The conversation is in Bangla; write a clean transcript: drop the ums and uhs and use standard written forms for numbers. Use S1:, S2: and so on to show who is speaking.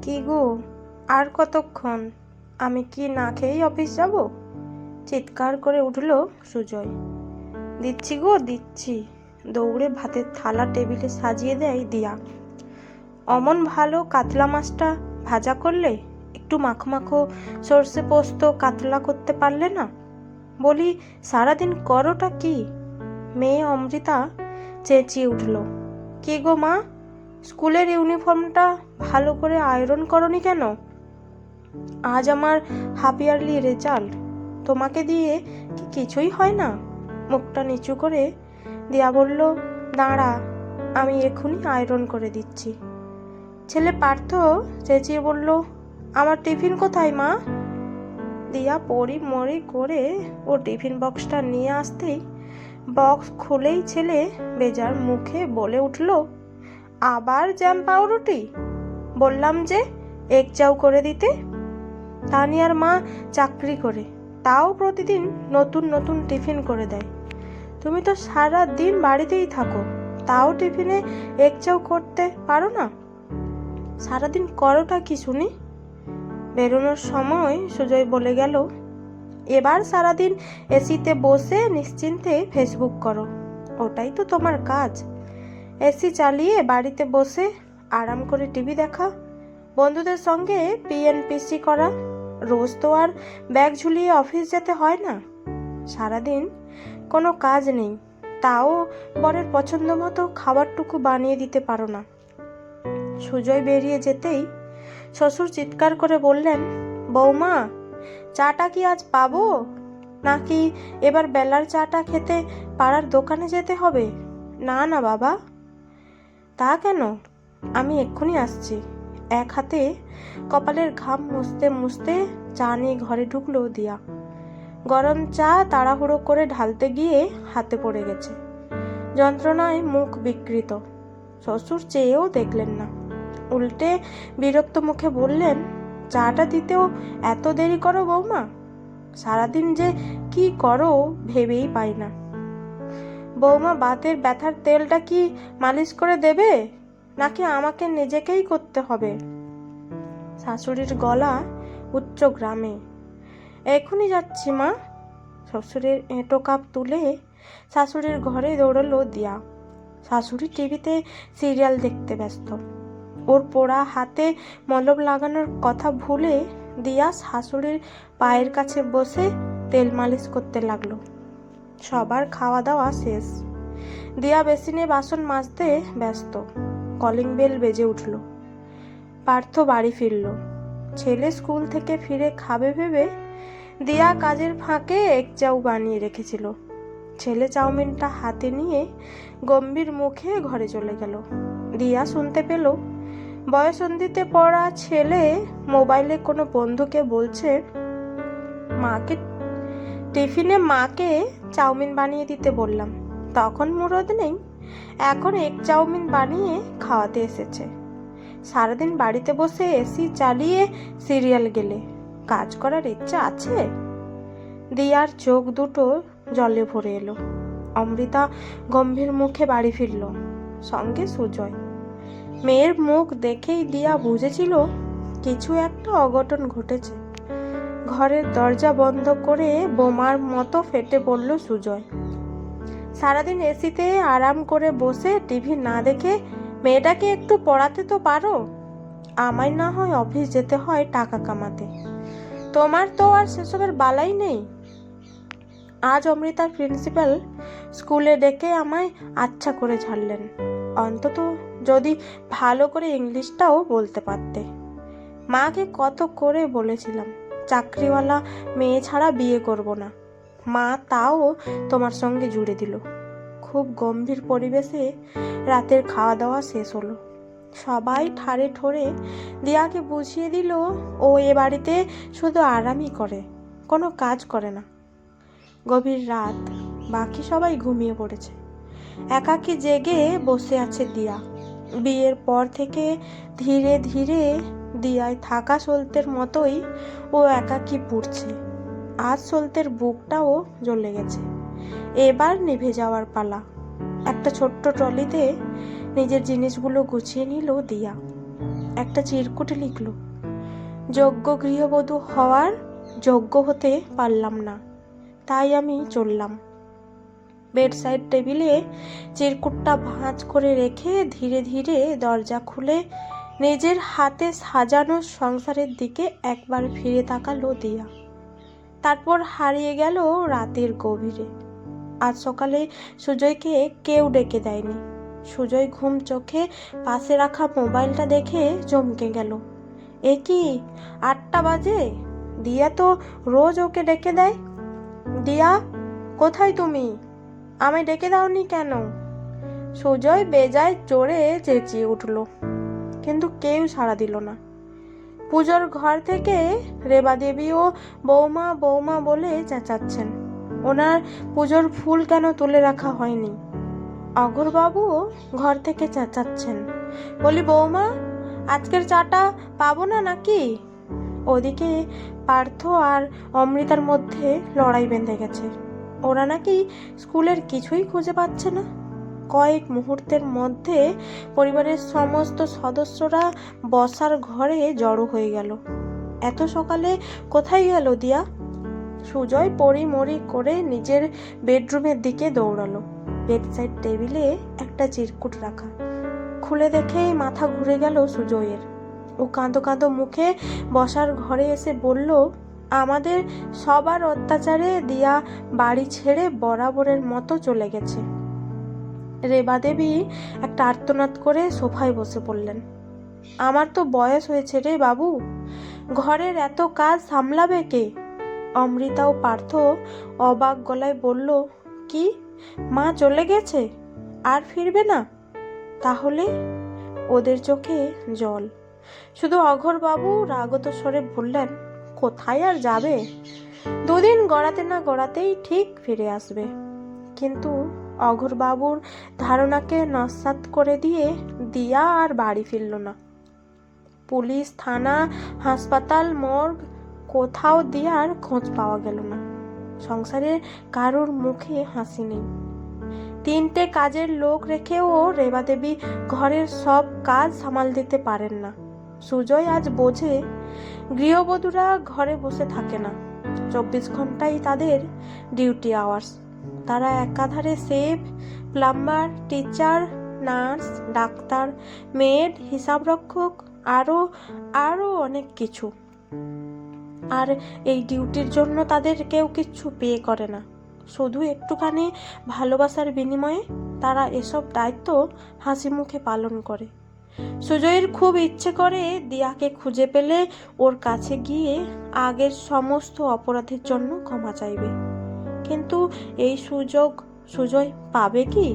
S1: কি গো, আর কতক্ষণ? আমি কি না খেয়েই অফিস যাব? চিৎকার করে উঠল সুজয়। দিচ্ছি গো, দিচ্ছি। দৌড়ে ভাতের থালা টেবিলে সাজিয়ে দেয় দিয়া। অমন ভালো কাতলা মাছটা ভাজা করলে একটু মাখো মাখো সর্ষে পোস্ত কাতলা করতে পারলে না? বলি, সারাদিন করোটা কি? মেয়ে অমৃতা চেঁচিয়ে উঠল। কি গো মা, স্কুলের ইউনিফর্মটা ভালো করে আয়রন করনি কেন? আজ আমার হাফ ইয়ারলি রেজাল্ট, তোমাকে দিয়ে কি কিছুই হয় না? মুখটা নিচু করে দিয়া বলল, দাঁড়া, আমি এখনই আয়রন করে দিচ্ছি। ছেলে পার্থ চেঁচিয়ে বলল, আমার টিফিন কোথায় মা? দিয়া পড়ি মরি করে ও টিফিন বক্সটা নিয়ে আসতেই বক্স খুলেই ছেলে বেজার মুখে বলে উঠল, আবার জ্যাম পাউরুটি? বললাম যে এগ চাউ করে দিতে। তানিয়ার মা চাকরি করে, তাও প্রতিদিন নতুন নতুন টিফিন করে দেয়। তুমি তো সারা দিন বাড়িতেই থাকো, তাও টিফিনে এগ চাউ করতে পারো না? সারাদিন করোটা কি শুনি? বেরোনোর সময় সুজয় বলে গেল, এবার সারাদিন এসিতে বসে নিশ্চিন্তে ফেসবুক করো, ওটাই তো তোমার কাজ। এসি চালিয়ে বাড়িতে বসে আরাম করে টিভি দেখা, বন্ধুদের সঙ্গে পিএনপিসি করা। রোজ তো আর ব্যাগ ঝুলিয়ে অফিস যেতে হয় না। সারাদিন কোনো কাজ নেই, তাও বরের পছন্দ মতো খাবারটুকু বানিয়ে দিতে পারো না। সুজয় বেরিয়ে যেতেই শ্বশুর চিৎকার করে বললেন, বৌমা, চাটা কি আজ পাবো, নাকি এবার বেলার চাটা খেতে পাড়ার দোকানে যেতে হবে? না না বাবা। তা কেন? আমি এক্ষুনি আসছি। এক হাতে কপালের ঘাম মুছতে মুছতে চা নিয়ে ঘরে ঢুকলো দিয়া। গরম চা তাড়াহুড়ো করে ঢালতে গিয়ে হাতে পড়ে গেছে। যন্ত্রণায় মুখ বিকৃত। শ্বশুর চেয়েও দেখলেন না, উল্টে বিরক্ত মুখে বললেন, চাটা দিতেও এত দেরি করো বৌমা? সারাদিন যে কি করো ভেবেই পাই না। বৌমা, বাতের ব্যথার তেলটা কি মালিশ করে দেবে, নাকি আমাকে নিজেকেই করতে হবে? শাশুড়ির গলা উচ্চ গ্রামে। এখনই যাচ্ছি মা। শ্বশুরের এঁটো কাপ তুলে শাশুড়ির ঘরে দৌড়লো দিয়া। শাশুড়ি টিভিতে সিরিয়াল দেখতে ব্যস্ত। ওর পোড়া হাতে মলম লাগানোর কথা ভুলে দিয়া শাশুড়ির পায়ের কাছে বসে তেল মালিশ করতে লাগলো। সবার খাওয়া দাওয়া শেষ। দিয়া বেসিনে বাসন মাজতে ব্যস্ত। কলিং বেল বেজে উঠল। পার্থ বাড়ি ফিরল। ছেলে স্কুল থেকে ফিরে খাবে ভেবে দিয়া কাজের ফাঁকে এক চাউ বানিয়ে রেখেছিল। ছেলে চাউমিনটা হাতে নিয়ে গম্ভীর মুখে ঘরে চলে গেল। দিয়া শুনতে পেল বয়সন্ধিতে পড়া ছেলে মোবাইলে কোনো বন্ধুকে বলছে, মাকে টিফিনে মাকে চাউমিন বানিয়ে দিতে বললাম, তখন মুরদ নেই, এখন এক চাউমিন বানিয়ে খাওয়াতে এসেছে। সারাদিন বাড়িতে বসে এসি চালিয়ে সিরিয়াল গেলে কাজ করার ইচ্ছা আছে? দিয়ার চোখ দুটো জলে ভরে এলো। অমৃতা গম্ভীর মুখে বাড়ি ফিরল, সঙ্গে সুজয়। মেয়ের মুখ দেখেই দিয়া বুঝেছিল কিছু একটা অঘটন ঘটেছে। ঘরের দরজা বন্ধ করে বোমার মতো ফেটে পড়ল সুজয়। সারাদিন এসিতে আরাম করে বসে টিভি না দেখে মেয়েটাকে একটু পড়াতে তো পারো। আমায় না হয় অফিস যেতে হয় টাকা কামাতে, তোমার তো আর সেসবের বালাই নেই। আজ অমৃতার প্রিন্সিপাল স্কুলে ডেকে আমায় আচ্ছা করে ঝাড়লেন। অন্তত যদি ভালো করে ইংলিশটাও বলতে পারতে। মাকে কত করে বলেছিলাম চাকরিওয়ালা মেয়ে ছাড়া বিয়ে করব না, মা তাও তোমার সঙ্গে জুড়ে দিল। খুব গম্ভীর পরিবেশে রাতের খাওয়া দাওয়া শেষ হলো। সবাই ঠাড়ে ঠোরে দিয়াকে বুঝিয়ে দিল ও এ বাড়িতে শুধু আরামই করে, কোনো কাজ করে না। গভীর রাত, বাকি সবাই ঘুমিয়ে পড়েছে। একাকী জেগে বসে আছে দিয়া। বিয়ের পর থেকে ধীরে ধীরে দিয়ায় থাকা সলতের মতোই ও একাকী পুড়ছে। আজ সলতের বুকটাও জ্বলে গেছে। এবার নিভে যাওয়ার পালা। একটা ছোট্ট ট্রলিতে নিজের জিনিসগুলো গুছিয়ে নিল দিয়া। একটা চিরকুট লিখল, যোগ্য গৃহবধূ হওয়ার যোগ্য হতে পারলাম না, তাই আমি চললাম। বেডসাইড টেবিলে চিরকুটটা ভাঁজ করে রেখে ধীরে ধীরে দরজা খুলে নিজের হাতে সাজানো সংসারের দিকে একবার ফিরে তাকালো দিয়া। তারপর হারিয়ে গেল রাতের গভীরে। আজ সকালে সুজয়কে কেউ ডেকে দেয়নি। সুজয় ঘুম চোখে পাশে রাখা মোবাইলটা দেখে চমকে গেল। এ কি, 8টা বাজে? দিয়া তো রোজ ওকে ডেকে দেয়। দিয়া, কোথায় তুমি? আমায় ডেকে দাওনি কেন? সুজয় বেজায় জোরে চেঁচিয়ে উঠল, কিন্তু কেউ সাড়া দিল না। পুজোর ঘর থেকে রেবা দেবীও বৌমা বৌমা বলে চেঁচাচ্ছেন। ওনার পুজোর ফুল কেন তুলে রাখা হয়নি? অঘোরবাবুও ঘর থেকে চেঁচাচ্ছেন, বলি বৌমা, আজকের চাটা পাবো না নাকি? ওদিকে পার্থ আর অমৃতার মধ্যে লড়াই বেঁধে গেছে। ওরা নাকি স্কুলের কিছুই খুঁজে পাচ্ছে না। কয়েক মুহূর্তের মধ্যে পরিবারের সমস্ত সদস্যরা বসার ঘরে জড়ো হয়ে গেল। এত সকালে কোথায় গেল দিয়া? সুজয় পড়িমড়ি করে নিজের বেডরুমের দিকে দৌড়ালো। বেডসাইড টেবিলে একটা চিরকুট রাখা। খুলে দেখেই মাথা ঘুরে গেল সুজয়ের। ও কাঁদো কাঁদো মুখে বসার ঘরে এসে বলল, আমাদের সবার অত্যাচারে দিয়া বাড়ি ছেড়ে বরাবরের মতো চলে গেছে। রেবা দেবী একটা আর্তনাদ করে সোফায় বসে পড়লেন। আমার তো বয়স হয়েছে রে বাবু, ঘরের এত কাজ সামলাবে কে? অমৃতা ও পার্থ অবাক গলায় বলল, কি, মা চলে গেছে আর ফিরবে না? তাহলে? ওদের চোখে জল। শুধু অঘোরবাবু রাগত স্বরে বললেন, কোথায় আর যাবে? 2 দিন গড়াতে না গড়াতেই ঠিক ফিরে আসবে। কিন্তু অঘোরবাবুর ধারণাকে নস্যাৎ করে দিয়ে দিয়া আর বাড়ি ফিরল না। পুলিশ, থানা, হাসপাতাল, মর্গ, কোথাও দিয়ার খোঁজ পাওয়া গেল না। সংসারে কারোর মুখে হাসি নেই। 3টে কাজের লোক রেখেও রেবা দেবী ঘরের সব কাজ সামাল দিতে পারেন না। সুজয় আজ বোঝে, গৃহবধূরা ঘরে বসে থাকে না। 24 ঘন্টাই তাদের ডিউটি আওয়ার্স। তারা একাধারে chef, plumber, teacher, nurse, doctor, maid, হিসাবরক্ষক, আরো অনেক কিছু। আর এই ডিউটির জন্য তাদের কেউ কিচ্ছু পে করে না। শুধু একটুখানি ভালোবাসার বিনিময়ে তারা এসব দায়িত্ব হাসি মুখে পালন করে। সুজয়ের খুব ইচ্ছে করে দিয়াকে খুঁজে পেলে ওর কাছে গিয়ে আগের সমস্ত অপরাধের জন্য ক্ষমা চাইবে। কিন্তু এই সুযোগ সুজয় পাবে কি?